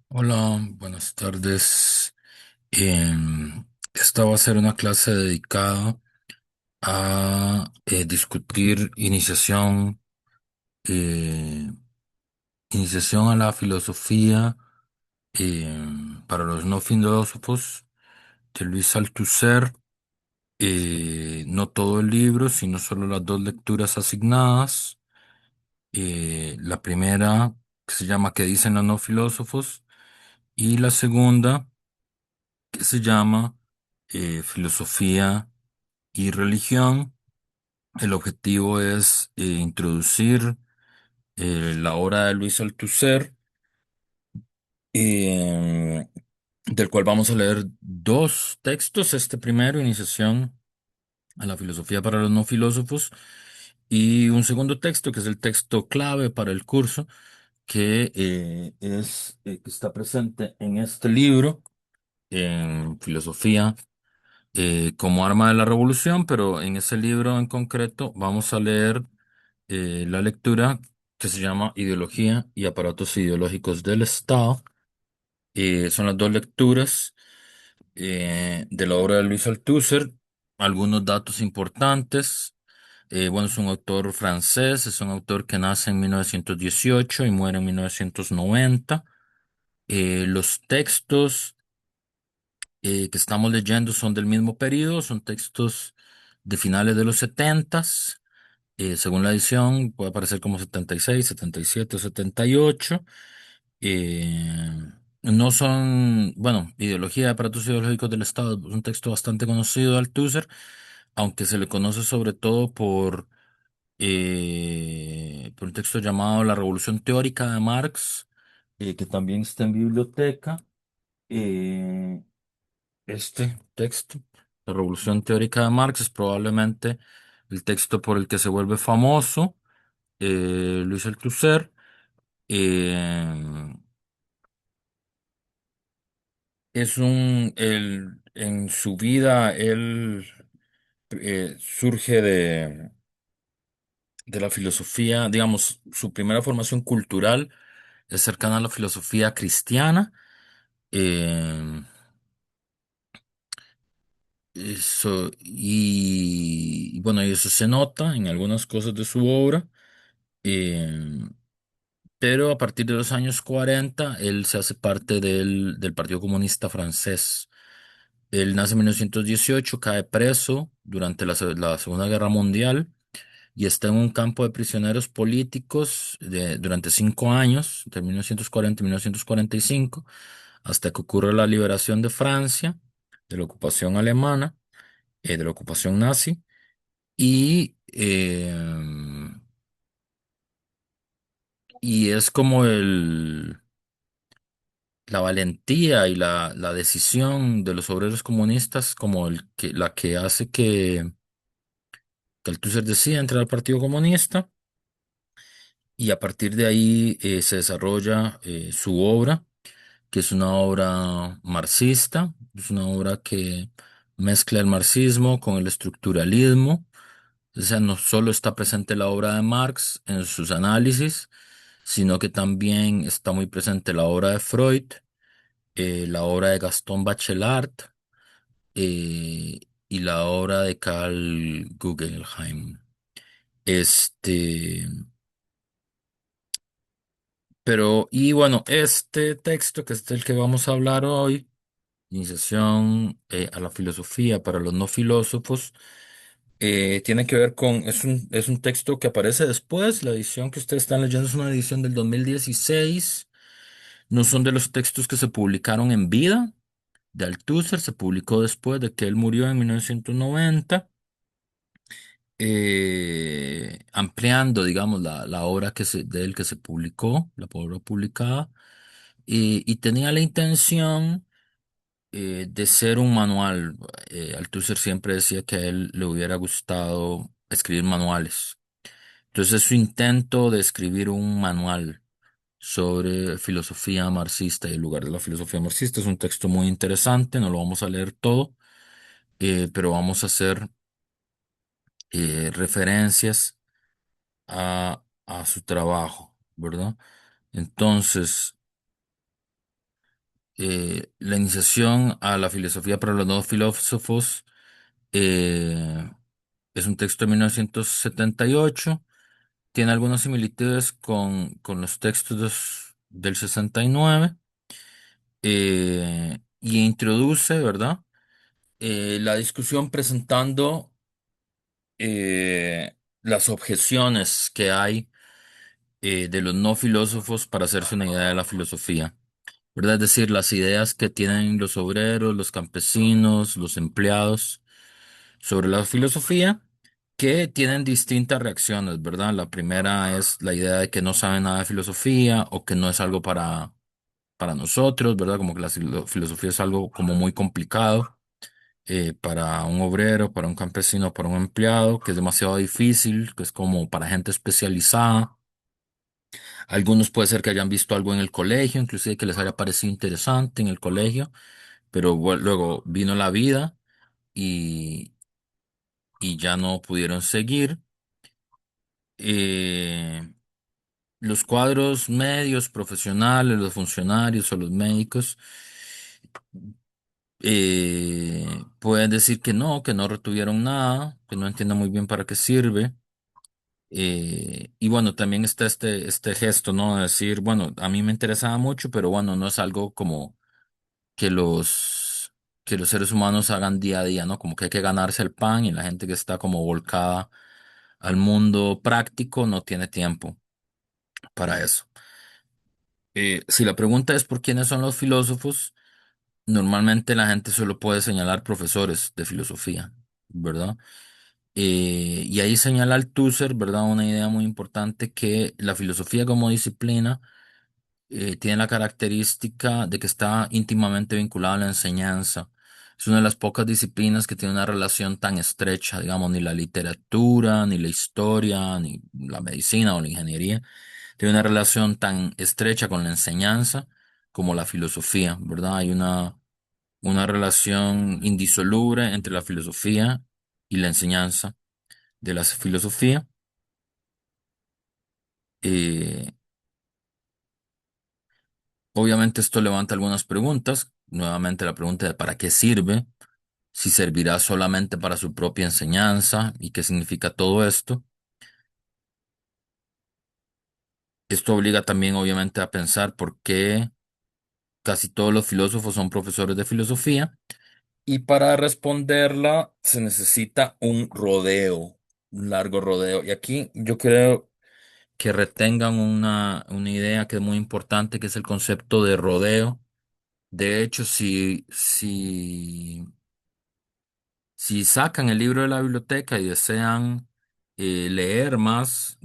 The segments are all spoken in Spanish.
Hola, buenas tardes. Esta va a ser una clase dedicada a discutir eh, iniciación a la filosofía eh, para los no filósofos de Luis Althusser. No todo el libro, sino solo las dos lecturas asignadas. La primera, que se llama ¿Qué dicen los no filósofos? Y la segunda, que se llama Filosofía y Religión. El objetivo es introducir la obra de Luis Althusser, eh, del cual vamos a leer dos textos. Este primero, Iniciación a la Filosofía para los no filósofos, y un segundo texto, que es el texto clave para el curso, que está presente en este libro, en Filosofía como arma de la revolución, pero en ese libro en concreto vamos a leer la lectura que se llama Ideología y aparatos ideológicos del Estado. Son las dos lecturas de la obra de Luis Althusser. Algunos datos importantes. Bueno, es un autor francés, es un autor que nace en 1918 y muere en 1990. Los textos que estamos leyendo son del mismo periodo, son textos de finales de los setentas. Según la edición, puede aparecer como 76, 77 o 78. Eh, no son, bueno, Ideología de aparatos ideológicos del Estado, es un texto bastante conocido de Althusser, aunque se le conoce sobre todo por un texto llamado La Revolución Teórica de Marx, que también está en biblioteca. Eh, este texto, La Revolución Teórica de Marx, es probablemente el texto por el que se vuelve famoso Luis Althusser. Eh, en su vida, él surge de la filosofía, digamos, su primera formación cultural es cercana a la filosofía cristiana. Eh, y bueno, y eso se nota en algunas cosas de su obra. Eh, pero a partir de los años 40 él se hace parte del Partido Comunista Francés. Él nace en 1918, cae preso durante la Segunda Guerra Mundial y está en un campo de prisioneros políticos durante 5 años, de 1940 a 1945, hasta que ocurre la liberación de Francia, de la ocupación alemana, de la ocupación nazi. Y, eh, y es como la valentía y la decisión de los obreros comunistas como la que hace que Althusser decida entrar al Partido Comunista, y a partir de ahí se desarrolla su obra, que es una obra marxista, es una obra que mezcla el marxismo con el estructuralismo. O sea, no solo está presente la obra de Marx en sus análisis, sino que también está muy presente la obra de Freud, la obra de Gaston Bachelard, eh, y la obra de Carl Guggenheim. Este, y bueno, este texto, que es el que vamos a hablar hoy, Iniciación a la Filosofía para los no filósofos, tiene que ver es un texto que aparece después. La edición que ustedes están leyendo es una edición del 2016. No son de los textos que se publicaron en vida de Althusser, se publicó después de que él murió en 1990, ampliando, digamos, la obra de él que se publicó, la obra publicada, y tenía la intención de ser un manual. Althusser siempre decía que a él le hubiera gustado escribir manuales. Entonces, su intento de escribir un manual sobre filosofía marxista y el lugar de la filosofía marxista es un texto muy interesante, no lo vamos a leer todo, pero vamos a hacer referencias a su trabajo, ¿verdad? Entonces, La iniciación a la filosofía para los nuevos filósofos eh, es un texto de 1978. Tiene algunas similitudes con los textos del 69 y introduce, ¿verdad? La discusión presentando las objeciones que hay de los no filósofos para hacerse una idea de la filosofía, ¿verdad? Es decir, las ideas que tienen los obreros, los campesinos, los empleados sobre la filosofía, que tienen distintas reacciones, ¿verdad? La primera es la idea de que no saben nada de filosofía o que no es algo para nosotros, ¿verdad? Como que la filosofía es algo como muy complicado para un obrero, para un campesino, para un empleado, que es demasiado difícil, que es como para gente especializada. Algunos puede ser que hayan visto algo en el colegio, inclusive que les haya parecido interesante en el colegio, pero luego vino la vida y, y ya no pudieron seguir. Eh, los cuadros medios, profesionales, los funcionarios o los médicos pueden decir que no retuvieron nada, que no entienden muy bien para qué sirve. Y bueno, también está este gesto, ¿no? De decir, bueno, a mí me interesaba mucho, pero bueno, no es algo como que que los seres humanos hagan día a día, ¿no? Como que hay que ganarse el pan y la gente que está como volcada al mundo práctico no tiene tiempo para eso. Si la pregunta es por quiénes son los filósofos, normalmente la gente solo puede señalar profesores de filosofía, ¿verdad? Y ahí señala Althusser, ¿verdad? Una idea muy importante que la filosofía como disciplina tiene la característica de que está íntimamente vinculada a la enseñanza. Es una de las pocas disciplinas que tiene una relación tan estrecha, digamos, ni la literatura, ni la historia, ni la medicina o la ingeniería, tiene una relación tan estrecha con la enseñanza como la filosofía, ¿verdad? Hay una relación indisoluble entre la filosofía y la enseñanza de la filosofía. Eh, Obviamente esto levanta algunas preguntas. Nuevamente la pregunta de ¿para qué sirve? Si servirá solamente para su propia enseñanza y qué significa todo esto. Esto obliga también obviamente a pensar por qué casi todos los filósofos son profesores de filosofía. Y para responderla se necesita un rodeo, un largo rodeo. Y aquí yo creo que retengan una idea que es muy importante, que es el concepto de rodeo. De hecho, si sacan el libro de la biblioteca y desean leer más,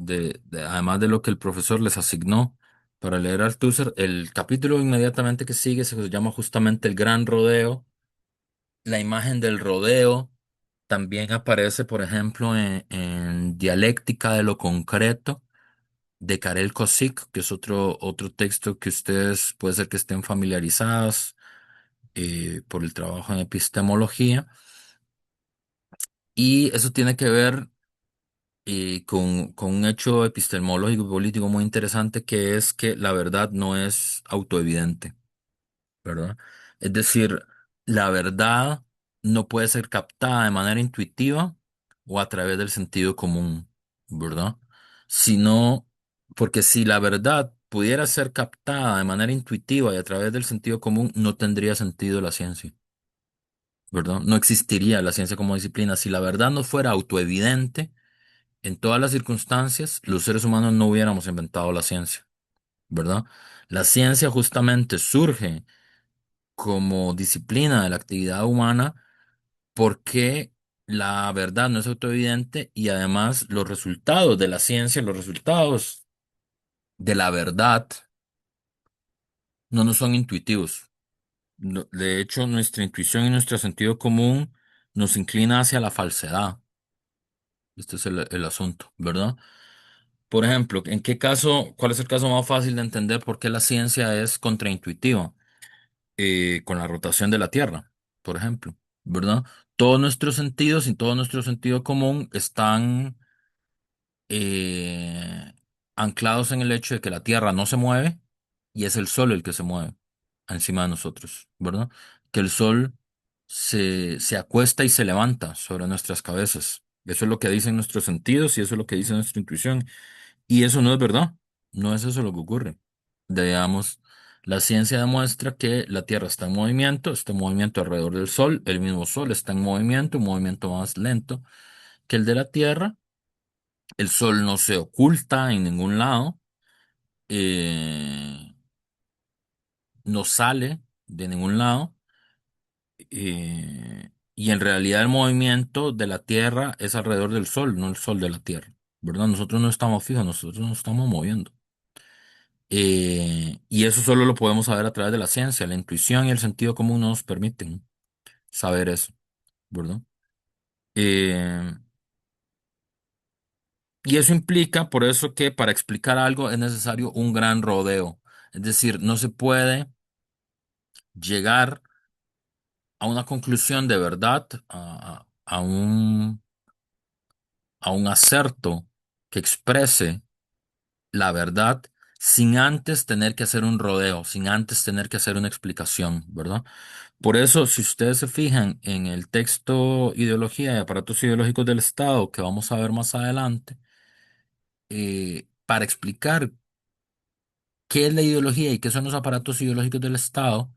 además de lo que el profesor les asignó para leer Althusser, el capítulo inmediatamente que sigue se llama justamente El Gran Rodeo. La imagen del rodeo también aparece, por ejemplo, en Dialéctica de lo Concreto de Karel Kosik, que es otro texto que ustedes puede ser que estén familiarizados por el trabajo en epistemología. Y eso tiene que ver con un hecho epistemológico y político muy interesante, que es que la verdad no es autoevidente, ¿verdad? Es decir, la verdad no puede ser captada de manera intuitiva o a través del sentido común, ¿verdad? Sino, porque si la verdad pudiera ser captada de manera intuitiva y a través del sentido común, no tendría sentido la ciencia, ¿verdad? No existiría la ciencia como disciplina. Si la verdad no fuera autoevidente, en todas las circunstancias, los seres humanos no hubiéramos inventado la ciencia, ¿verdad? La ciencia justamente surge como disciplina de la actividad humana porque la verdad no es autoevidente y además los resultados de la ciencia, los resultados de la verdad no nos son intuitivos. De hecho, nuestra intuición y nuestro sentido común nos inclina hacia la falsedad. Este es el asunto, ¿verdad? Por ejemplo, ¿en qué caso, cuál es el caso más fácil de entender por qué la ciencia es contraintuitiva? Con la rotación de la Tierra, por ejemplo, ¿verdad? Todos nuestros sentidos y todo nuestro sentido común están eh, anclados en el hecho de que la Tierra no se mueve y es el Sol el que se mueve. encima de nosotros, ¿verdad? Que el sol se acuesta y se levanta sobre nuestras cabezas. Eso es lo que dicen nuestros sentidos y eso es lo que dice nuestra intuición. Y eso no es verdad. No es eso lo que ocurre. Digamos, la ciencia demuestra que la Tierra está en movimiento alrededor del Sol. El mismo Sol está en movimiento, un movimiento más lento que el de la Tierra. El Sol no se oculta en ningún lado, eh, no sale de ningún lado. Y en realidad el movimiento de la Tierra es alrededor del Sol, no el Sol de la Tierra, ¿verdad? Nosotros no estamos fijos, nosotros nos estamos moviendo. Y eso solo lo podemos saber a través de la ciencia, la intuición y el sentido común no nos permiten saber eso, ¿verdad? Eh, y eso implica, por eso que para explicar algo es necesario un gran rodeo. Es decir, no se puede llegar a una conclusión de verdad, a un acerto que exprese la verdad sin antes tener que hacer un rodeo, sin antes tener que hacer una explicación, ¿verdad? Por eso, si ustedes se fijan en el texto Ideología y aparatos ideológicos del Estado, que vamos a ver más adelante, para explicar qué es la ideología y qué son los aparatos ideológicos del Estado,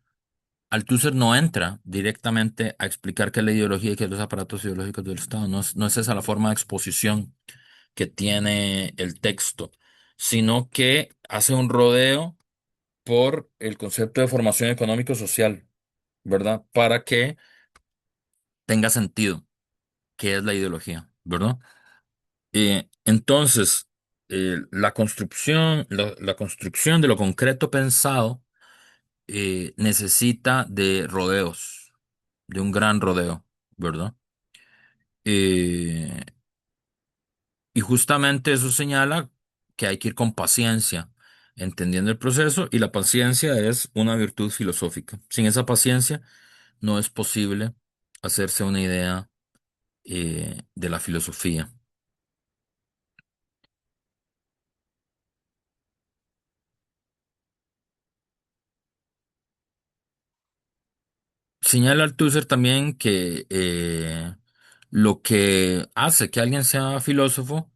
Althusser no entra directamente a explicar qué es la ideología y qué son los aparatos ideológicos del Estado. No es esa la forma de exposición que tiene el texto, sino que hace un rodeo por el concepto de formación económico-social, ¿verdad? Para que tenga sentido qué es la ideología, ¿verdad? Entonces, la construcción de lo concreto pensado necesita de rodeos, de un gran rodeo, ¿verdad? Eh, y justamente eso señala que hay que ir con paciencia, entendiendo el proceso, y la paciencia es una virtud filosófica. Sin esa paciencia no es posible hacerse una idea de la filosofía. Señala Althusser también que lo que hace que alguien sea filósofo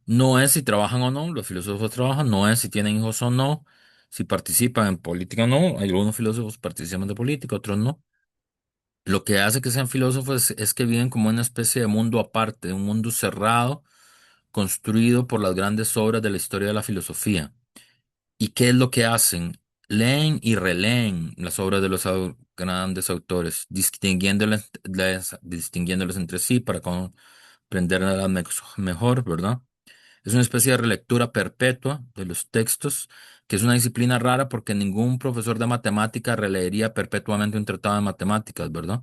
no es si trabajan o no, los filósofos trabajan, no es si tienen hijos o no, si participan en política o no, algunos filósofos participan de política, otros no. Lo que hace que sean filósofos es que viven como una especie de mundo aparte, un mundo cerrado, construido por las grandes obras de la historia de la filosofía. ¿Y qué es lo que hacen? Leen y releen las obras de los grandes autores, distinguiéndolas entre sí para comprenderlas mejor, ¿verdad? Es una especie de relectura perpetua de los textos, que es una disciplina rara porque ningún profesor de matemática releería perpetuamente un tratado de matemáticas, ¿verdad?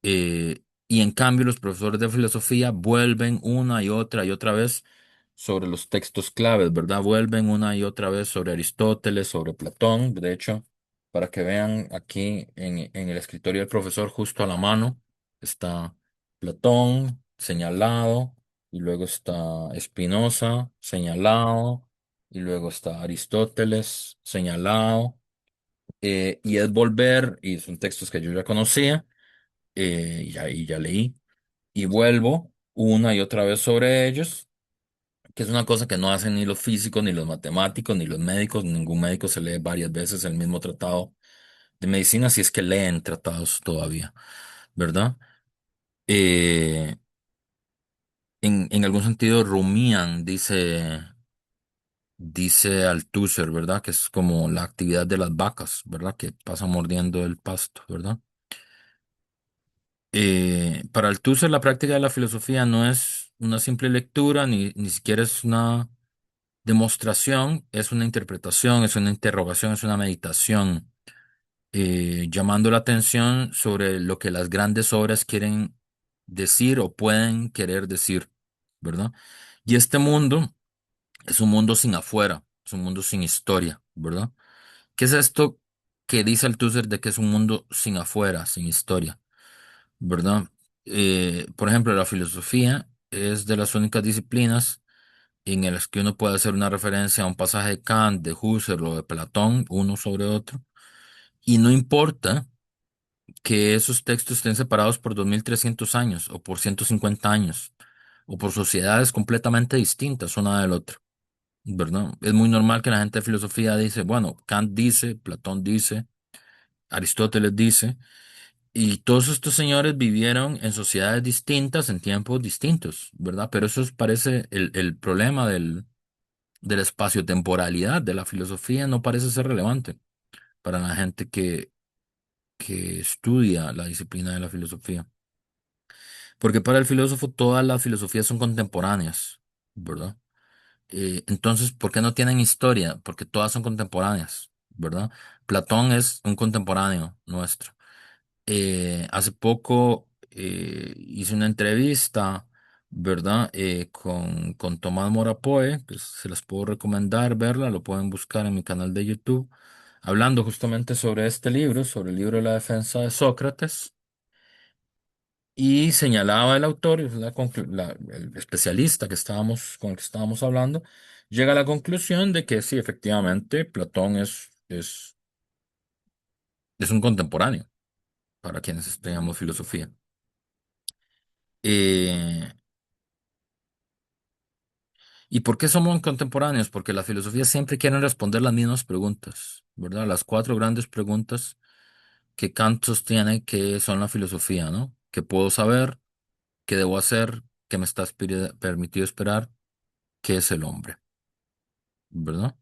Y en cambio los profesores de filosofía vuelven una y otra vez sobre los textos claves, ¿verdad? Vuelven una y otra vez sobre Aristóteles, sobre Platón. De hecho, para que vean aquí en el escritorio del profesor justo a la mano está Platón señalado y luego está Spinoza señalado y luego está Aristóteles señalado. Y es volver, y son textos que yo ya conocía y ya leí, y vuelvo una y otra vez sobre ellos, que es una cosa que no hacen ni los físicos, ni los matemáticos, ni los médicos. Ningún médico se lee varias veces el mismo tratado de medicina, si es que leen tratados todavía, ¿verdad? Eh, en algún sentido rumían, dice Althusser, ¿verdad? Que es como la actividad de las vacas, ¿verdad? Que pasan mordiendo el pasto, ¿verdad? Para Althusser, la práctica de la filosofía no es una simple lectura, ni siquiera es una demostración, es una interpretación, es una interrogación, es una meditación, llamando la atención sobre lo que las grandes obras quieren decir o pueden querer decir, ¿verdad? Y este mundo es un mundo sin afuera, es un mundo sin historia, ¿verdad? ¿Qué es esto que dice Althusser de que es un mundo sin afuera, sin historia? ¿Verdad? Por ejemplo, la filosofía es de las únicas disciplinas en las que uno puede hacer una referencia a un pasaje de Kant, de Husserl o de Platón, uno sobre otro, Y no importa que esos textos estén separados por 2300 años o por 150 años o por sociedades completamente distintas una del otro, ¿verdad? Es muy normal que la gente de filosofía dice, bueno, Kant dice, Platón dice, Aristóteles dice, y todos estos señores vivieron en sociedades distintas en tiempos distintos, ¿verdad? Pero parece el problema del espacio-temporalidad de la filosofía no parece ser relevante para la gente que estudia la disciplina de la filosofía. Porque para el filósofo todas las filosofías son contemporáneas, ¿verdad? Entonces, ¿por qué no tienen historia? Porque todas son contemporáneas, ¿verdad? Platón es un contemporáneo nuestro. Hace poco hice una entrevista, ¿verdad? Con Tomás Morapoe, que se las puedo recomendar verla, lo pueden buscar en mi canal de YouTube, hablando justamente sobre este libro, sobre el libro de la defensa de Sócrates. Y señalaba el autor, el especialista con el que estábamos hablando, llega a la conclusión de que sí, efectivamente, Platón es un contemporáneo para quienes estudiamos filosofía. Eh, ¿Y por qué somos contemporáneos? Porque la filosofía siempre quiere responder las mismas preguntas, ¿verdad? Las cuatro grandes preguntas que Kant sostiene que son la filosofía, ¿no? ¿Qué puedo saber? ¿Qué debo hacer? ¿Qué me está permitido esperar? ¿Qué es el hombre? ¿Verdad?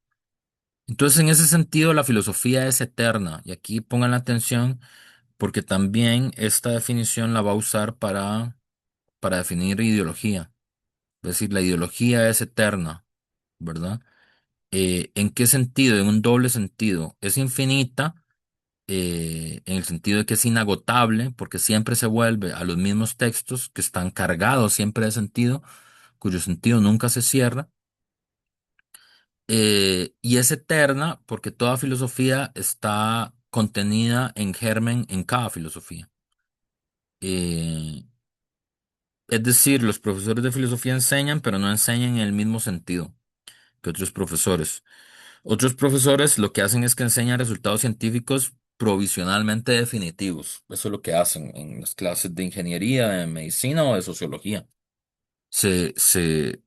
Entonces, en ese sentido, la filosofía es eterna. Y aquí pongan la atención porque también esta definición la va a usar para definir ideología. Es decir, la ideología es eterna, ¿verdad? ¿En qué sentido? En un doble sentido. Es infinita, en el sentido de que es inagotable, porque siempre se vuelve a los mismos textos que están cargados siempre de sentido, cuyo sentido nunca se cierra. Y es eterna porque toda filosofía está contenida en germen en cada filosofía. Eh, es decir, los profesores de filosofía enseñan, pero no enseñan en el mismo sentido que otros profesores. Otros profesores lo que hacen es que enseñan resultados científicos provisionalmente definitivos. Eso es lo que hacen en las clases de ingeniería, de medicina o de sociología. Se, se,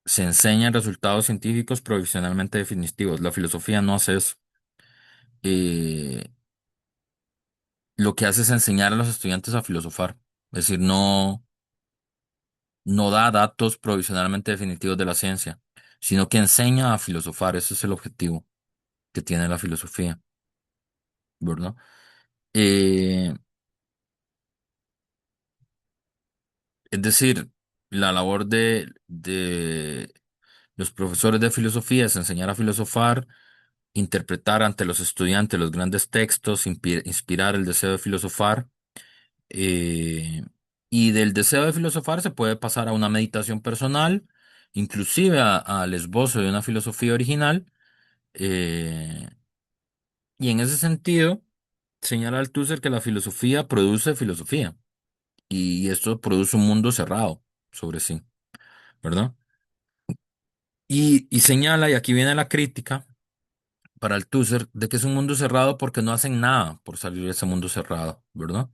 se enseñan resultados científicos provisionalmente definitivos. La filosofía no hace eso. Eh, lo que hace es enseñar a los estudiantes a filosofar. Es decir, no da datos provisionalmente definitivos de la ciencia, sino que enseña a filosofar. Ese es el objetivo que tiene la filosofía, ¿verdad? Eh, es decir, la labor de los profesores de filosofía es enseñar a filosofar, interpretar ante los estudiantes los grandes textos, inspirar el deseo de filosofar. eh, y del deseo de filosofar se puede pasar a una meditación personal, inclusive al esbozo de una filosofía original. eh, y en ese sentido, señala Althusser que la filosofía produce filosofía y esto produce un mundo cerrado sobre sí, ¿verdad? Y señala, y aquí viene la crítica para Althusser, de que es un mundo cerrado porque no hacen nada por salir de ese mundo cerrado, ¿verdad?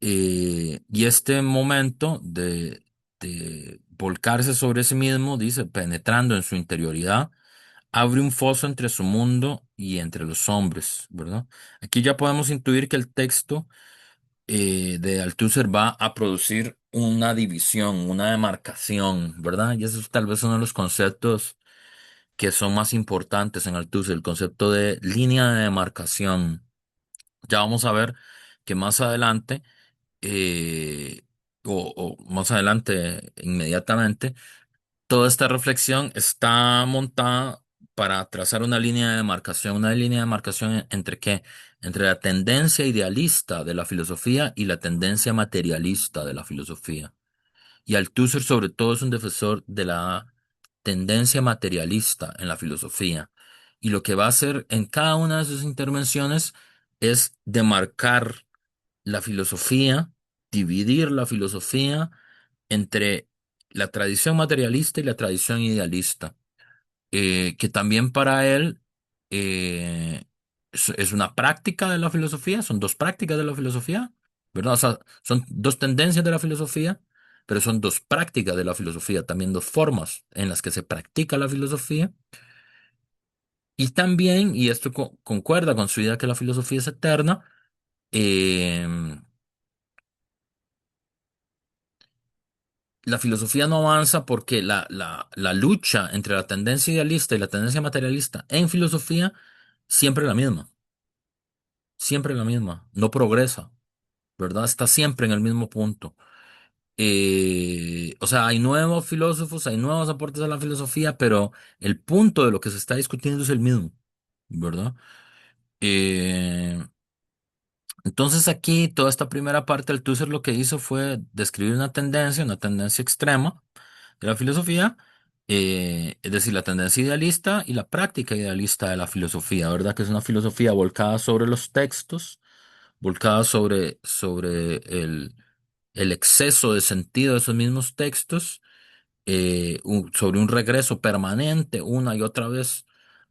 Y este momento de volcarse sobre sí mismo, dice, penetrando en su interioridad, abre un foso entre su mundo y entre los hombres, ¿verdad? Aquí ya podemos intuir que el texto de Althusser va a producir una división, una demarcación, ¿verdad? Y eso es tal vez uno de los conceptos que son más importantes en Althusser, el concepto de línea de demarcación. Ya vamos a ver que más adelante, eh, o más adelante, inmediatamente, toda esta reflexión está montada para trazar una línea de demarcación entre qué, entre la tendencia idealista de la filosofía y la tendencia materialista de la filosofía. Y Althusser sobre todo es un defensor de la tendencia materialista en la filosofía. Y lo que va a hacer en cada una de sus intervenciones es demarcar la filosofía, dividir la filosofía entre la tradición materialista y la tradición idealista, que también para él eh, es una práctica de la filosofía, son dos prácticas de la filosofía, ¿verdad? O sea, son dos tendencias de la filosofía, pero son dos prácticas de la filosofía, también dos formas en las que se practica la filosofía. Y también, y esto concuerda con su idea que la filosofía es eterna, eh, la filosofía no avanza porque la lucha entre la tendencia idealista y la tendencia materialista en filosofía siempre es la misma, siempre es la misma, no progresa, ¿verdad? Está siempre en el mismo punto. O sea, hay nuevos filósofos, hay nuevos aportes a la filosofía, pero el punto de lo que se está discutiendo es el mismo, ¿verdad? Eh, entonces aquí, toda esta primera parte, Althusser lo que hizo fue describir una tendencia extrema de la filosofía, es decir, la tendencia idealista y la práctica idealista de la filosofía, ¿verdad? Que es una filosofía volcada sobre los textos, volcada sobre el exceso de sentido de esos mismos textos, sobre un regreso permanente una y otra vez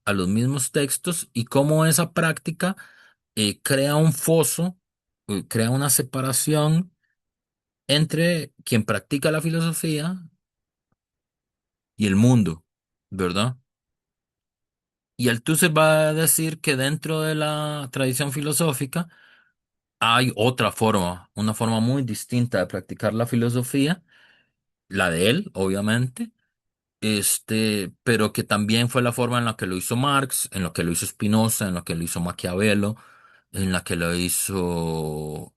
a los mismos textos y cómo esa práctica crea un foso, crea una separación entre quien practica la filosofía y el mundo, ¿verdad? Y Althusser va a decir que dentro de la tradición filosófica hay otra forma, una forma muy distinta de practicar la filosofía, la de él, obviamente, pero que también fue la forma en la que lo hizo Marx, en la que lo hizo Spinoza, en la que lo hizo Maquiavelo, en la que lo hizo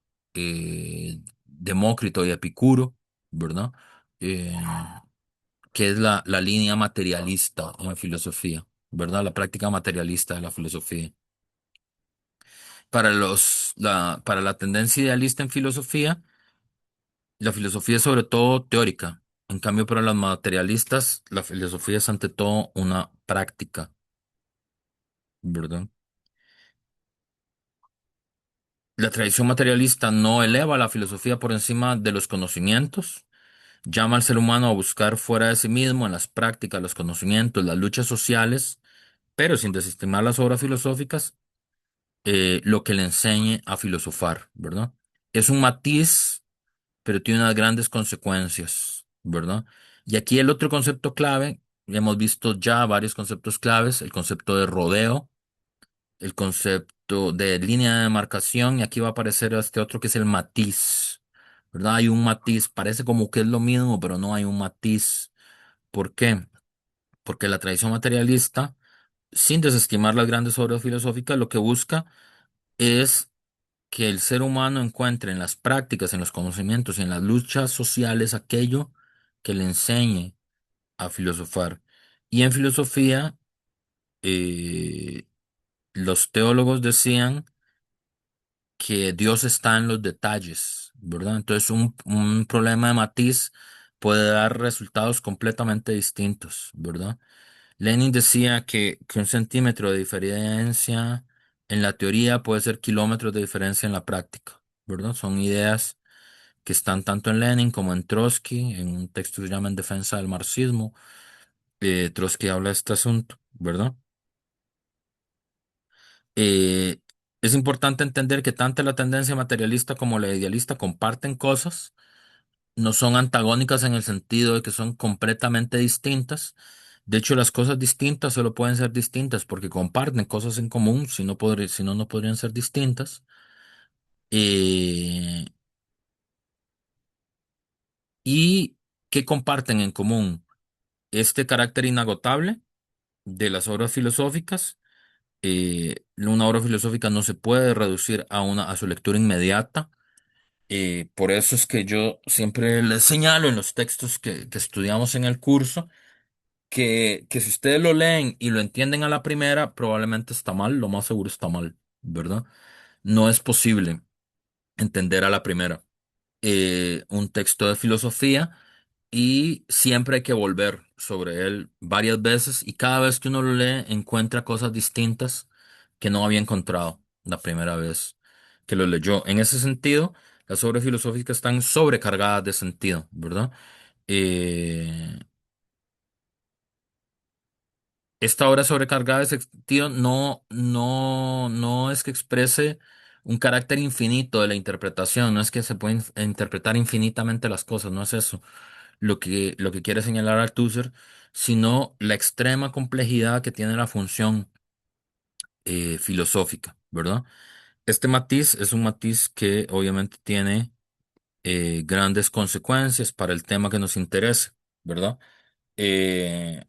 Demócrito y Epicuro, ¿verdad? Eh, que es la línea materialista en la filosofía, ¿verdad? La práctica materialista de la filosofía. Para la tendencia idealista en filosofía, la filosofía es sobre todo teórica. En cambio, para los materialistas, la filosofía es ante todo una práctica, ¿verdad? La tradición materialista no eleva la filosofía por encima de los conocimientos, llama al ser humano a buscar fuera de sí mismo en las prácticas, los conocimientos, las luchas sociales, pero sin desestimar las obras filosóficas, lo que le enseñe a filosofar, ¿verdad? Es un matiz, pero tiene unas grandes consecuencias, ¿verdad? Y aquí el otro concepto clave, ya hemos visto ya varios conceptos claves, el concepto de rodeo, el concepto de línea de demarcación, y aquí va a aparecer este otro que es el matiz, ¿verdad? Hay un matiz, parece como que es lo mismo, pero no hay un matiz. ¿Por qué? Porque la tradición materialista, sin desestimar las grandes obras filosóficas, lo que busca es que el ser humano encuentre en las prácticas, en los conocimientos y en las luchas sociales aquello que le enseñe a filosofar. Y en filosofía, eh, los teólogos decían que Dios está en los detalles, ¿verdad? Entonces un problema de matiz puede dar resultados completamente distintos, ¿verdad? Lenin decía que un centímetro de diferencia en la teoría puede ser kilómetros de diferencia en la práctica, ¿verdad? Son ideas que están tanto en Lenin como en Trotsky, en un texto que se llama En defensa del marxismo. Trotsky habla de este asunto, ¿verdad? Eh, es importante entender que tanto la tendencia materialista como la idealista comparten cosas, no son antagónicas en el sentido de que son completamente distintas. De hecho, las cosas distintas solo pueden ser distintas porque comparten cosas en común, si no, no podrían ser distintas. Eh, ¿Y qué comparten en común? Este carácter inagotable de las obras filosóficas. Una obra filosófica no se puede reducir a su lectura inmediata. Por eso es que yo siempre les señalo en los textos que estudiamos en el curso que si ustedes lo leen y lo entienden a la primera, probablemente está mal, lo más seguro está mal, ¿verdad? No es posible entender a la primera un texto de filosofía y siempre hay que volver sobre él varias veces y cada vez que uno lo lee encuentra cosas distintas que no había encontrado la primera vez que lo leyó. En ese sentido, las obras filosóficas están sobrecargadas de sentido, ¿verdad? Eh, Esta obra sobrecargada de sentido no no es que exprese un carácter infinito de la interpretación, no es que se pueden interpretar infinitamente las cosas, no es eso lo que quiere señalar Althusser, sino la extrema complejidad que tiene la función filosófica, ¿verdad? Este matiz es un matiz que obviamente tiene grandes consecuencias para el tema que nos interesa, ¿verdad? Eh,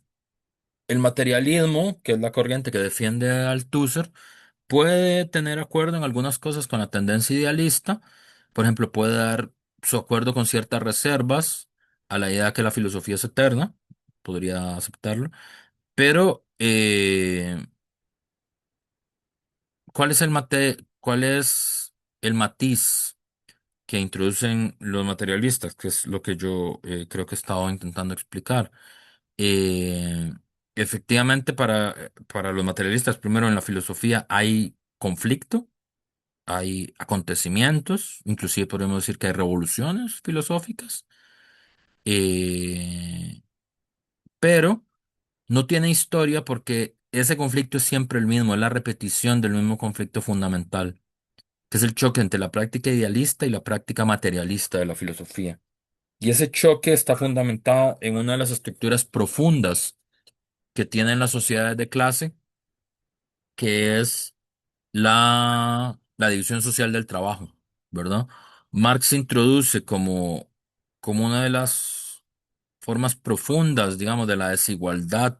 el materialismo, que es la corriente que defiende a Althusser, puede tener acuerdo en algunas cosas con la tendencia idealista. Por ejemplo, puede dar su acuerdo con ciertas reservas a la idea que la filosofía es eterna. Podría aceptarlo. Pero, ¿cuál es el matiz que introducen los materialistas? Que es lo que yo creo que he estado intentando explicar. Eh, efectivamente, para los materialistas, primero en la filosofía hay conflicto, hay acontecimientos, inclusive podemos decir que hay revoluciones filosóficas, eh, pero no tiene historia porque ese conflicto es siempre el mismo, es la repetición del mismo conflicto fundamental, que es el choque entre la práctica idealista y la práctica materialista de la filosofía. Y ese choque está fundamentado en una de las estructuras profundas que tienen las sociedades de clase, que es la división social del trabajo, ¿verdad? Marx introduce como una de las formas profundas, digamos, de la desigualdad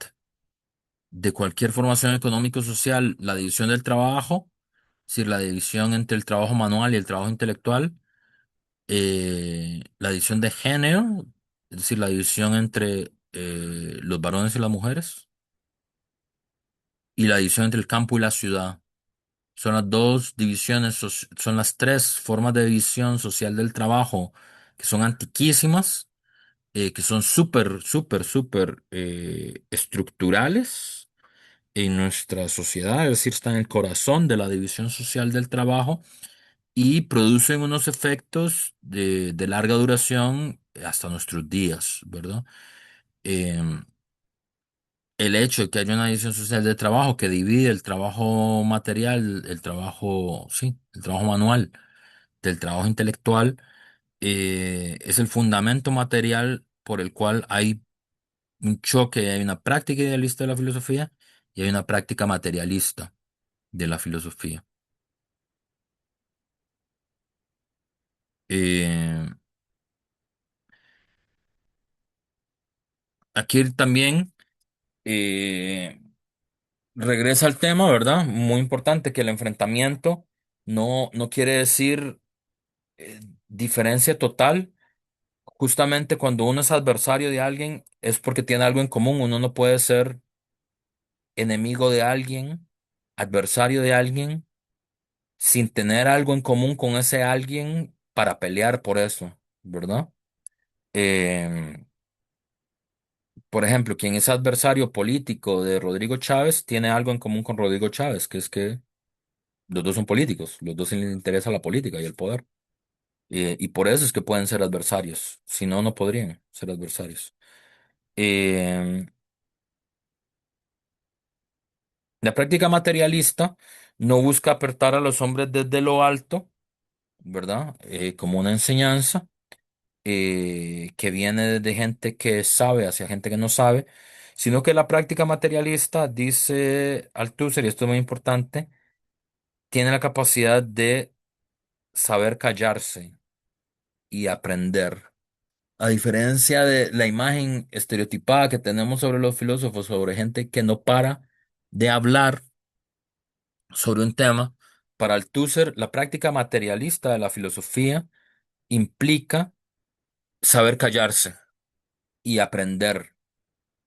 de cualquier formación económico-social, la división del trabajo, es decir, la división entre el trabajo manual y el trabajo intelectual, la división de género, es decir, la división entre los varones y las mujeres, y la división entre el campo y la ciudad. Son las dos divisiones, son las tres formas de división social del trabajo que son antiquísimas, que son súper estructurales en nuestra sociedad, es decir, están en el corazón de la división social del trabajo y producen unos efectos de larga duración hasta nuestros días, ¿verdad? Em, el hecho de que haya una división social del trabajo que divide el trabajo material, el trabajo, sí, el trabajo manual del trabajo intelectual, es el fundamento material por el cual hay un choque, hay una práctica idealista de la filosofía y hay una práctica materialista de la filosofía. Eh, aquí también eh, regresa al tema, ¿verdad? Muy importante que el enfrentamiento no quiere decir eh, diferencia total. Justamente cuando uno es adversario de alguien es porque tiene algo en común. Uno no puede ser enemigo de alguien, adversario de alguien, sin tener algo en común con ese alguien para pelear por eso, ¿verdad? Eh, por ejemplo, quien es adversario político de Rodrigo Chávez tiene algo en común con Rodrigo Chávez, que es que los dos son políticos, los dos les interesa la política y el poder. Y por eso es que pueden ser adversarios, si no, no podrían ser adversarios. Eh, la práctica materialista no busca apertar a los hombres desde lo alto, ¿verdad? Como una enseñanza que viene de gente que sabe hacia gente que no sabe, sino que la práctica materialista, dice Althusser, y esto es muy importante, tiene la capacidad de saber callarse y aprender. A diferencia de la imagen estereotipada que tenemos sobre los filósofos, sobre gente que no para de hablar sobre un tema, para Althusser, la práctica materialista de la filosofía implica saber callarse y aprender.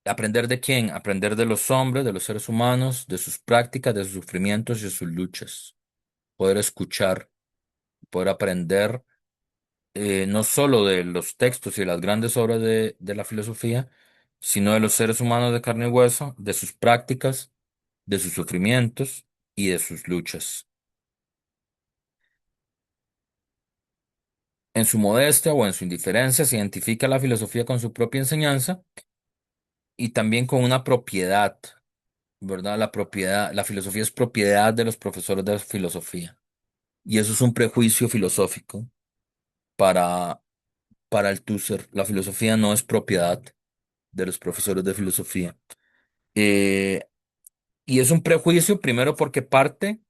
¿Aprender de quién? Aprender de los hombres, de los seres humanos, de sus prácticas, de sus sufrimientos y de sus luchas. Poder escuchar, poder aprender no solo de los textos y las grandes obras de la filosofía, sino de los seres humanos de carne y hueso, de sus prácticas, de sus sufrimientos y de sus luchas. En su modestia o en su indiferencia se identifica la filosofía con su propia enseñanza y también con una propiedad. ¿verdad? La propiedad, la filosofía es propiedad de los profesores de filosofía. Y eso es un prejuicio filosófico para, para el Tusser. La filosofía no es propiedad de los profesores de filosofía. Eh, y es un prejuicio primero porque parte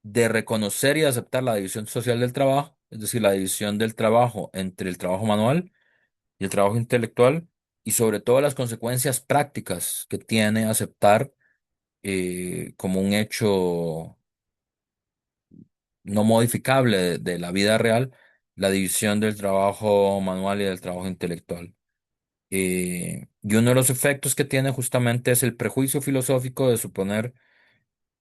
de reconocer y aceptar la división social del trabajo, es decir, la división del trabajo entre el trabajo manual y el trabajo intelectual, y sobre todo las consecuencias prácticas que tiene aceptar como un hecho no modificable de la vida real la división del trabajo manual y del trabajo intelectual. Y uno de los efectos que tiene justamente es el prejuicio filosófico de suponer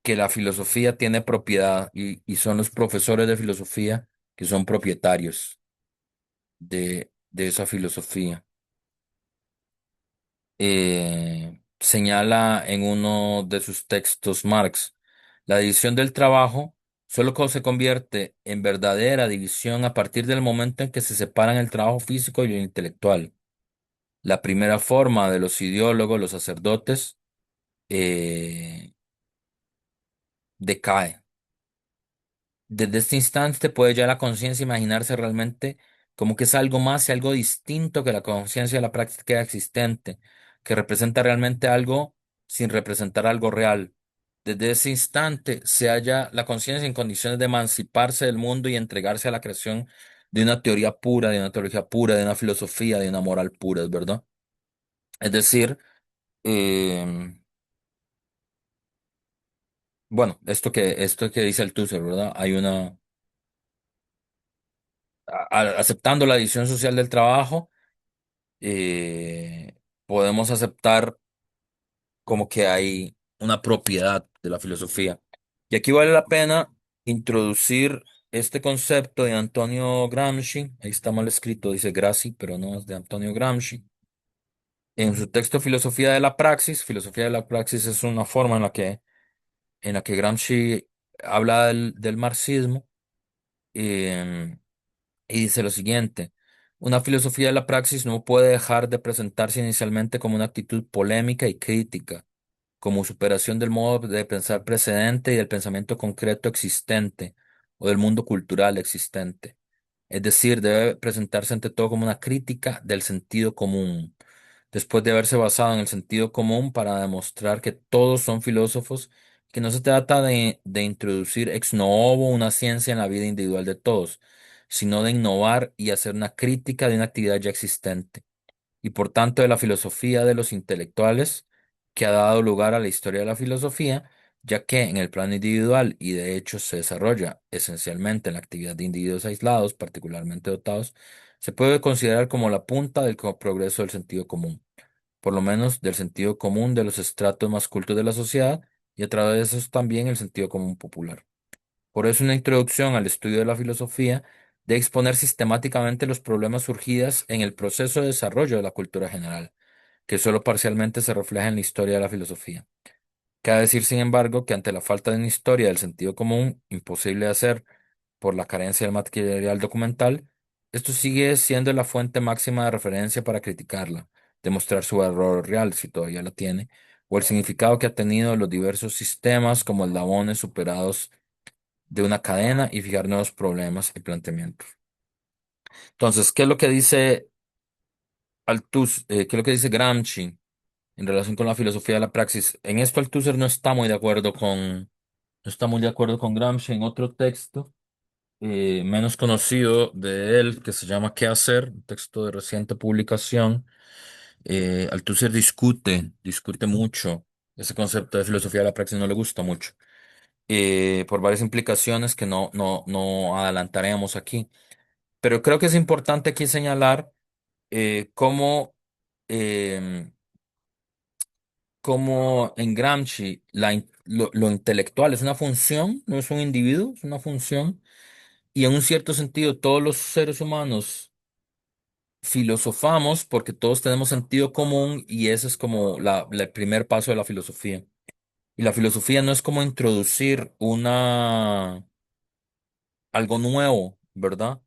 que la filosofía tiene propiedad y son los profesores de filosofía que son propietarios de esa filosofía. Señala en uno de sus textos Marx, la división del trabajo solo se convierte en verdadera división a partir del momento en que se separan el trabajo físico y el intelectual. La primera forma de los ideólogos, los sacerdotes, eh, decae. Desde este instante puede ya la conciencia imaginarse realmente como que es algo más y algo distinto que la conciencia de la práctica existente, que representa realmente algo sin representar algo real. Desde ese instante se halla la conciencia en condiciones de emanciparse del mundo y entregarse a la creación de una teoría pura, de una teología pura, de una filosofía, de una moral pura, ¿es verdad? Es decir, eh, bueno, esto que dice el Tusser, ¿verdad? Hay una aceptando la división social del trabajo, eh, podemos aceptar como que hay una propiedad de la filosofía. Y aquí vale la pena introducir este concepto de Antonio Gramsci. Ahí está mal escrito, dice Grassi, pero no es de Antonio Gramsci. En su texto Filosofía de la Praxis es una forma en la que Gramsci habla del marxismo. em, Y dice lo siguiente, una filosofía de la praxis no puede dejar de presentarse inicialmente como una actitud polémica y crítica, como superación del modo de pensar precedente y del pensamiento concreto existente o del mundo cultural existente. Es decir, debe presentarse ante todo como una crítica del sentido común, después de haberse basado en el sentido común para demostrar que todos son filósofos, que no se trata de introducir ex novo una ciencia en la vida individual de todos, sino de innovar y hacer una crítica de una actividad ya existente y por tanto de la filosofía de los intelectuales que ha dado lugar a la historia de la filosofía, ya que en el plano individual y de hecho se desarrolla esencialmente en la actividad de individuos aislados, particularmente dotados, se puede considerar como la punta del progreso del sentido común, por lo menos del sentido común de los estratos más cultos de la sociedad y a través de eso también el sentido común popular. Por eso una introducción al estudio de la filosofía de exponer sistemáticamente los problemas surgidos en el proceso de desarrollo de la cultura general, que solo parcialmente se refleja en la historia de la filosofía. Cabe decir, sin embargo, que ante la falta de una historia del sentido común, imposible de hacer por la carencia del material documental, esto sigue siendo la fuente máxima de referencia para criticarla, demostrar su error real, si todavía la tiene, o el significado que ha tenido los diversos sistemas como eslabones superados de una cadena y fijar nuevos problemas y planteamientos. Entonces, ¿qué es lo que dice qué es lo que dice Gramsci en relación con la filosofía de la praxis? En esto Althusser no está muy de acuerdo no está muy de acuerdo con Gramsci en otro texto menos conocido de él que se llama ¿Qué hacer? Un texto de reciente publicación. Althusser discute mucho ese concepto de filosofía de la praxis, no le gusta mucho. Por varias implicaciones que no adelantaremos aquí. Pero creo que es importante aquí señalar cómo, em, cómo en Gramsci lo intelectual es una función, no es un individuo, es una función, y en un cierto sentido todos los seres humanos filosofamos porque todos tenemos sentido común y ese es como el primer paso de la filosofía. Y la filosofía no es como introducir algo nuevo, ¿verdad?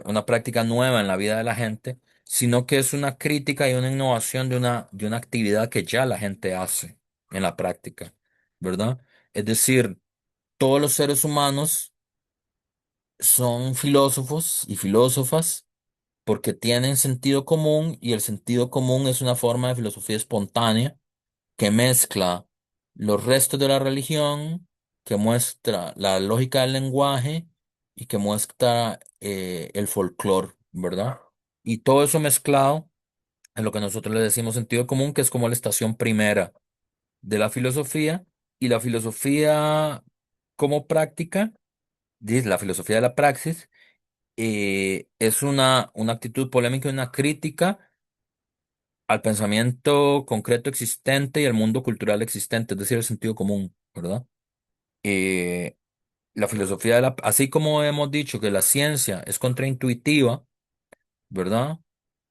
Una práctica nueva en la vida de la gente, sino que es una crítica y una innovación de una actividad que ya la gente hace. en la práctica, ¿verdad? Es decir, todos los seres humanos son filósofos y filósofas porque tienen sentido común y el sentido común es una forma de filosofía espontánea que mezcla los restos de la religión, que muestra la lógica del lenguaje y que muestra el folclore, ¿verdad? Y todo eso mezclado en lo que nosotros le decimos sentido común, que es como la estación primera de la filosofía, y la filosofía como práctica, dice la filosofía de la praxis, es una actitud polémica y una crítica al pensamiento concreto existente y al mundo cultural existente, es decir, el sentido común, ¿verdad? Eh, la filosofía de la, así como hemos dicho que la ciencia es contraintuitiva, ¿verdad?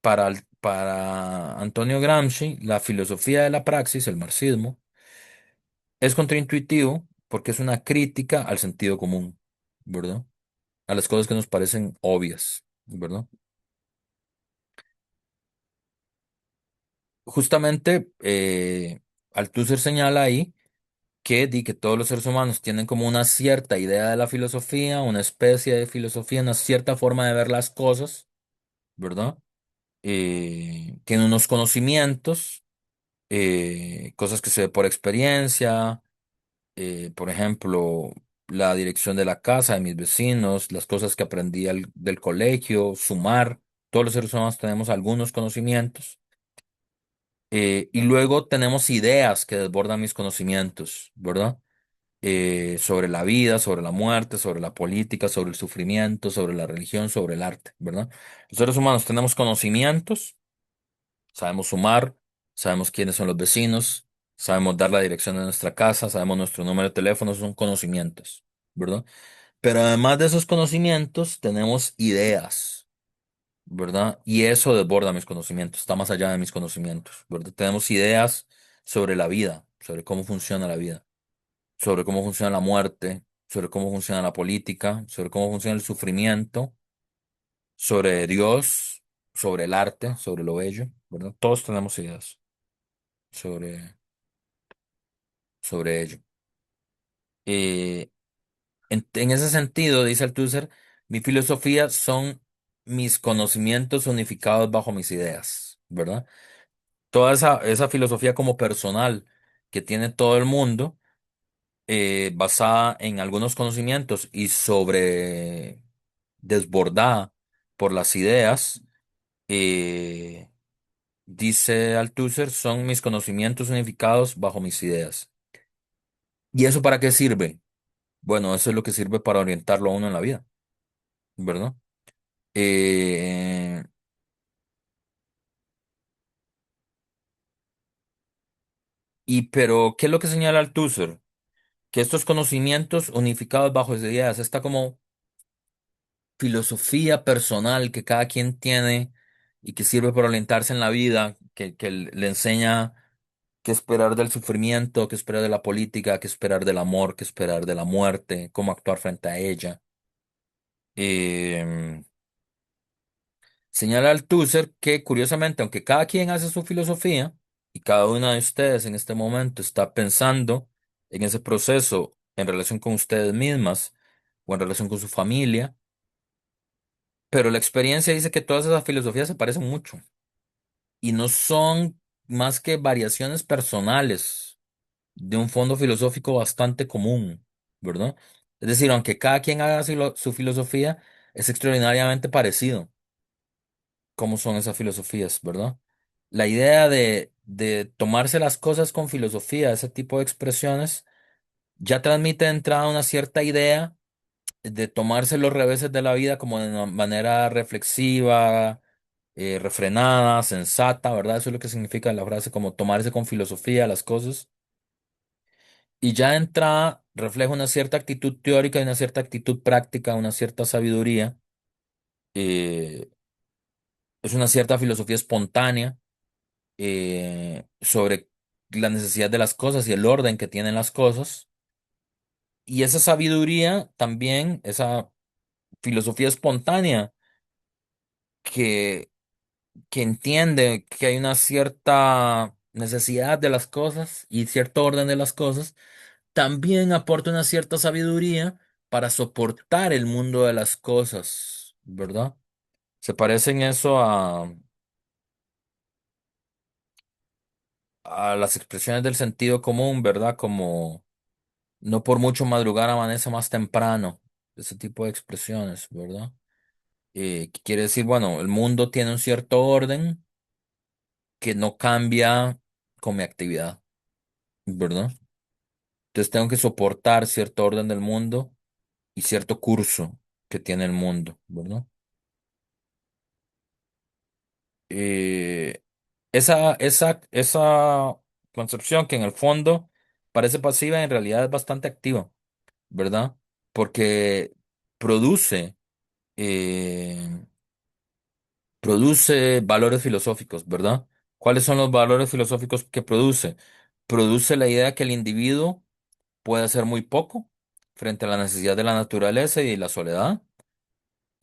Para Antonio Gramsci, la filosofía de la praxis, el marxismo, es contraintuitivo porque es una crítica al sentido común, ¿verdad? A las cosas que nos parecen obvias, ¿verdad? Justamente, Althusser señala ahí que todos los seres humanos tienen como una cierta idea de la filosofía, una especie de filosofía, una cierta forma de ver las cosas, ¿verdad? Tienen unos conocimientos, cosas que se ve por experiencia, por ejemplo, la dirección de la casa de mis vecinos, las cosas que aprendí del colegio, sumar. Todos los seres humanos tenemos algunos conocimientos. Y luego tenemos ideas que desbordan mis conocimientos, ¿verdad? Sobre la vida, sobre la muerte, sobre la política, sobre el sufrimiento, sobre la religión, sobre el arte, ¿verdad? Los seres humanos tenemos conocimientos, sabemos sumar, sabemos quiénes son los vecinos, sabemos dar la dirección de nuestra casa, sabemos nuestro número de teléfono, esos son conocimientos, ¿verdad? Pero además de esos conocimientos, tenemos ideas, ¿verdad? Y eso desborda mis conocimientos, está más allá de mis conocimientos, ¿verdad? Tenemos ideas sobre la vida, sobre cómo funciona la vida, sobre cómo funciona la muerte, sobre cómo funciona la política, sobre cómo funciona el sufrimiento, sobre Dios, sobre el arte, sobre lo bello, ¿verdad? Todos tenemos ideas sobre, sobre ello. Eh, en ese sentido, dice Althusser, mi filosofía son mis conocimientos unificados bajo mis ideas, ¿verdad? Toda esa filosofía como personal que tiene todo el mundo, basada en algunos conocimientos y sobre desbordada por las ideas, eh, dice Althusser, son mis conocimientos unificados bajo mis ideas. ¿Y eso para qué sirve? Bueno, eso es lo que sirve para orientarlo a uno en la vida, ¿verdad? Eh, pero, ¿qué es lo que señala Althusser? Que estos conocimientos unificados bajo esas ideas, esta como filosofía personal que cada quien tiene y que sirve para orientarse en la vida, que le enseña qué esperar del sufrimiento, qué esperar de la política, qué esperar del amor, qué esperar de la muerte, cómo actuar frente a ella. Eh, Señala Althusser que, curiosamente, aunque cada quien hace su filosofía y cada una de ustedes en este momento está pensando en ese proceso en relación con ustedes mismas o en relación con su familia, pero la experiencia dice que todas esas filosofías se parecen mucho y no son más que variaciones personales de un fondo filosófico bastante común, ¿verdad? Es decir, aunque cada quien haga su filosofía, es extraordinariamente parecido cómo son esas filosofías, ¿verdad? La idea de tomarse las cosas con filosofía, ese tipo de expresiones, ya transmite de entrada una cierta idea de tomarse los reveses de la vida como de una manera reflexiva, refrenada, sensata, ¿verdad? Eso es lo que significa la frase como tomarse con filosofía las cosas. Y ya de entrada refleja una cierta actitud teórica y una cierta actitud práctica, una cierta sabiduría. eh, es una cierta filosofía espontánea sobre la necesidad de las cosas y el orden que tienen las cosas. Y esa sabiduría también, esa filosofía espontánea que, que entiende que hay una cierta necesidad de las cosas y cierto orden de las cosas, también aporta una cierta sabiduría para soportar el mundo de las cosas, ¿verdad? Se parece en eso a las expresiones del sentido común, ¿verdad? Como no por mucho madrugar amanece más temprano, ese tipo de expresiones, ¿verdad? Que quiere decir, bueno, el mundo tiene un cierto orden que no cambia con mi actividad, ¿verdad? Entonces tengo que soportar cierto orden del mundo y cierto curso que tiene el mundo, ¿verdad? Eh, esa concepción que en el fondo parece pasiva, en realidad es bastante activa, ¿verdad? Porque produce, eh, produce valores filosóficos, ¿verdad? ¿Cuáles son los valores filosóficos que produce? Produce la idea que el individuo puede hacer muy poco frente a la necesidad de la naturaleza y la soledad,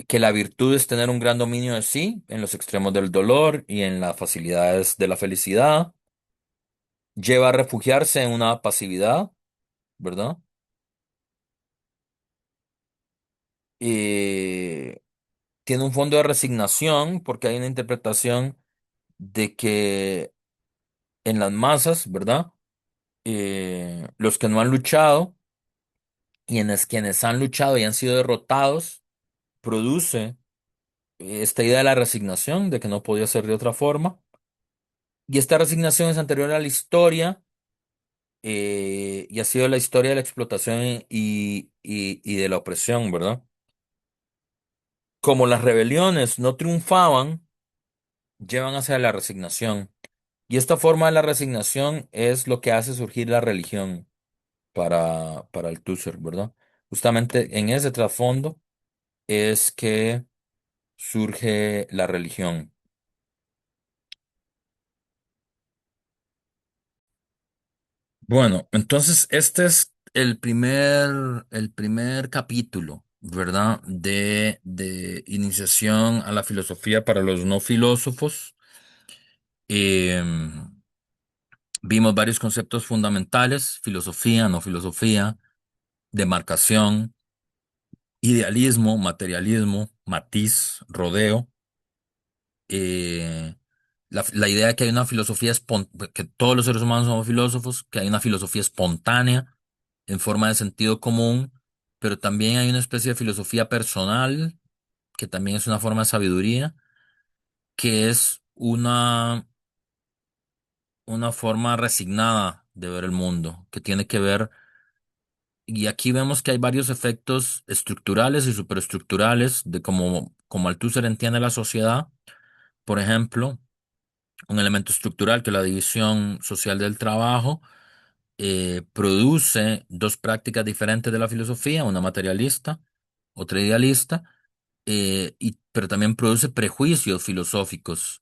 que la virtud es tener un gran dominio de sí en los extremos del dolor y en las facilidades de la felicidad, lleva a refugiarse en una pasividad, ¿verdad? Y tiene un fondo de resignación porque hay una interpretación de que en las masas, ¿verdad? Los que no han luchado y en es quienes han luchado y han sido derrotados, produce esta idea de la resignación, de que no podía ser de otra forma. Y esta resignación es anterior a la historia y ha sido la historia de la explotación y de la opresión, ¿verdad? Como las rebeliones no triunfaban, llevan hacia la resignación. Y esta forma de la resignación es lo que hace surgir la religión para el Tusser, ¿verdad? Justamente en ese trasfondo es que surge la religión. Bueno, entonces este es el primer capítulo, ¿verdad? De iniciación a la filosofía para los no filósofos. Em, Vimos varios conceptos fundamentales: filosofía, no filosofía, demarcación, idealismo, materialismo, matiz, rodeo. La idea de que hay una filosofía, que todos los seres humanos somos filósofos, que hay una filosofía espontánea en forma de sentido común, pero también hay una especie de filosofía personal, que también es una forma de sabiduría, que es una forma resignada de ver el mundo, que tiene que ver, y aquí vemos que hay varios efectos estructurales y superestructurales de cómo Althusser entiende la sociedad. Por ejemplo, un elemento estructural que es la división social del trabajo produce dos prácticas diferentes de la filosofía, una materialista, otra idealista, pero también produce prejuicios filosóficos,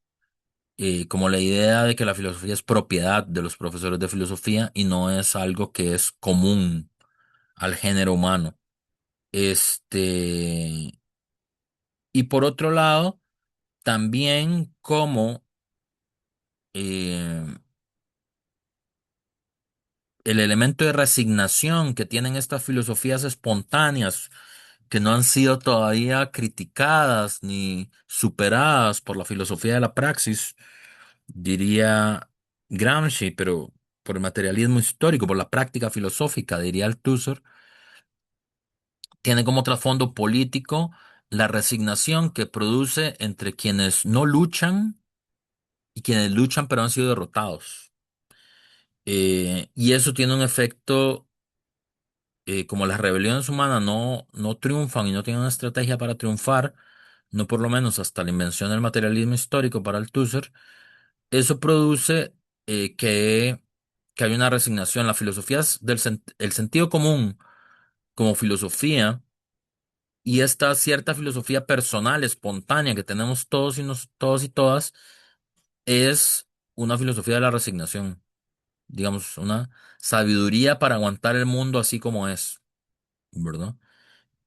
como la idea de que la filosofía es propiedad de los profesores de filosofía y no es algo que es común al género humano. Este, y por otro lado, también como eh, el elemento de resignación que tienen estas filosofías espontáneas, que no han sido todavía criticadas ni superadas por la filosofía de la praxis, diría Gramsci, pero por el materialismo histórico, por la práctica filosófica, diría Althusser, tiene como trasfondo político la resignación que produce entre quienes no luchan y quienes luchan pero han sido derrotados. Y eso tiene un efecto, como las rebeliones humanas no triunfan y no tienen una estrategia para triunfar, no por lo menos hasta la invención del materialismo histórico para Althusser. Eso produce que hay una resignación. Las filosofías el sentido común como filosofía y esta cierta filosofía personal, espontánea que tenemos todos y todas, es una filosofía de la resignación, digamos, una sabiduría para aguantar el mundo así como es, ¿verdad?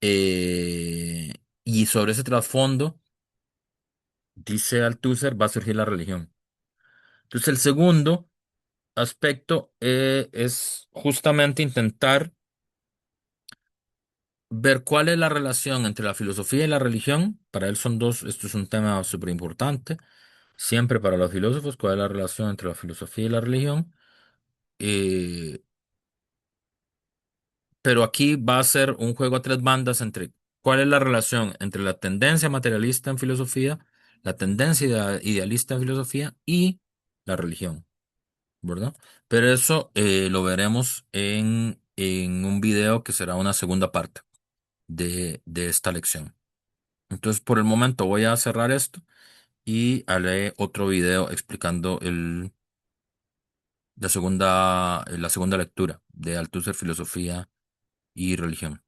Y sobre ese trasfondo, dice Althusser, va a surgir la religión. Entonces, el segundo aspecto es justamente intentar ver cuál es la relación entre la filosofía y la religión. Para él son dos, esto es un tema súper importante. Siempre para los filósofos, cuál es la relación entre la filosofía y la religión. Eh, pero aquí va a ser un juego a tres bandas entre cuál es la relación entre la tendencia materialista en filosofía, la tendencia idealista en filosofía y la religión, ¿verdad? Pero eso lo veremos en un video que será una segunda parte de esta lección. Entonces, por el momento voy a cerrar esto y haré otro video explicando la segunda lectura de Althusser, Filosofía y Religión.